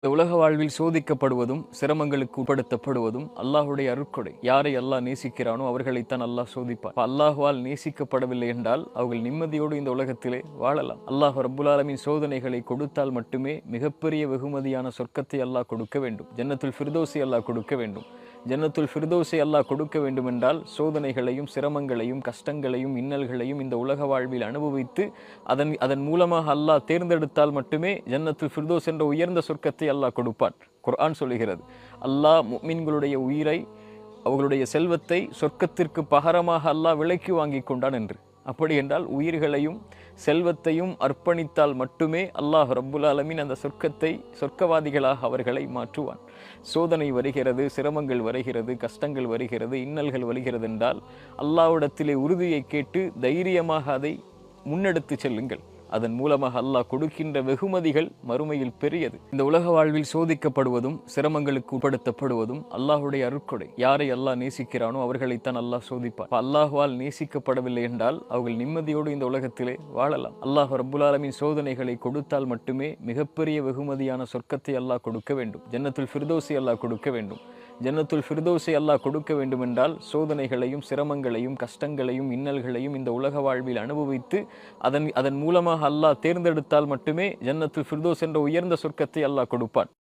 இந்த உலக வாழ்வில் சோதிக்கப்படுவதும் சிரமங்களுக்கு உட்படுத்தப்படுவதும் அல்லாஹுடைய அருட்கொடை. யாரை அல்லாஹ் நேசிக்கிறானோ அவர்களைத்தான் அல்லாஹ் சோதிப்பார். அல்லாஹுவால் நேசிக்கப்படவில்லை என்றால் அவர்கள் நிம்மதியோடு இந்த உலகத்திலே வாழலாம். அல்லாஹ் ரப்புல் ஆலமீன் சோதனைகளை கொடுத்தால் மட்டுமே மிகப்பெரிய வெகுமதியான சொர்க்கத்தை அல்லாஹ் கொடுக்க வேண்டும். ஜன்னத்துல் ஃபிர்தௌஸை அல்லாஹ் கொடுக்க வேண்டும். ஜன்னத்துல் ஃபிர்தௌஸை அல்லாஹ் கொடுக்க வேண்டும் என்றால் சோதனைகளையும் சிரமங்களையும் கஷ்டங்களையும் இன்னல்களையும் இந்த உலக வாழ்வில் அனுபவித்து அதன் மூலமாக அல்லாஹ் தேர்ந்தெடுத்தால் மட்டுமே ஜன்னத்துல் ஃபிர்தௌஸ் என்ற உயர்ந்த சொர்க்கத்தை அல்லாஹ் கொடுப்பான். குர்ஆன் சொல்லுகிறது, அல்லாஹ் முஃமின்களுடைய உயிரை, அவர்களுடைய செல்வத்தை சொர்க்கத்திற்கு பகரமாக அல்லாஹ் விலைக்கு வாங்கி கொண்டான் என்று. அப்படி என்றால் உயிர்களையும் செல்வத்தையும் அர்ப்பணித்தால் மட்டுமே அல்லாஹ் ரப்புல் ஆலமீன் அந்த சொர்க்கத்தை சொர்க்கவாதிகளாக அவர்களை மாற்றுவான். சோதனை வருகிறது, சிரமங்கள் வருகிறது, கஷ்டங்கள் வருகிறது, இன்னல்கள் வருகிறது என்றால் அல்லாஹ்விடத்திலே உறுதியை கேட்டு தைரியமாக அதை முன்னெடுத்து செல்லுங்கள். அதன் மூலமாக அல்லாஹ் கொடுக்கின்ற வெகுமதிகள் மறுமையில் பெரியது. இந்த உலக வாழ்வில் சோதிக்கப்படுவதும் சிரமங்களுக்கு உட்படுத்தப்படுவதும் அல்லாஹுடைய அருட்கொடை. யாரை அல்லாஹ் நேசிக்கிறானோ அவர்களைத்தான் அல்லாஹ் சோதிப்பார். அல்லாஹுவால் நேசிக்கப்படவில்லை என்றால் அவர்கள் நிம்மதியோடு இந்த உலகத்திலே வாழலாம். அல்லாஹ் ரப்புல் ஆலமீன் சோதனைகளை கொடுத்தால் மட்டுமே மிகப்பெரிய வெகுமதியான சொர்க்கத்தை அல்லாஹ் கொடுக்க வேண்டும். ஜன்னத்துல் ஃபிர்தௌஸை அல்லாஹ் கொடுக்க வேண்டும். ஜன்னத்துல் ஃபிர்தௌஸை அல்லாஹ் கொடுக்க வேண்டும் என்றால் சோதனைகளையும் சிரமங்களையும் கஷ்டங்களையும் இன்னல்களையும் இந்த உலக வாழ்வில் அனுபவித்து அதன் மூலமாக அல்லாஹ் தேர்ந்தெடுத்தால் மட்டுமே ஜன்னத்துல் ஃபிர்தௌஸ் என்ற உயர்ந்த சொர்க்கத்தை அல்லாஹ் கொடுப்பான்.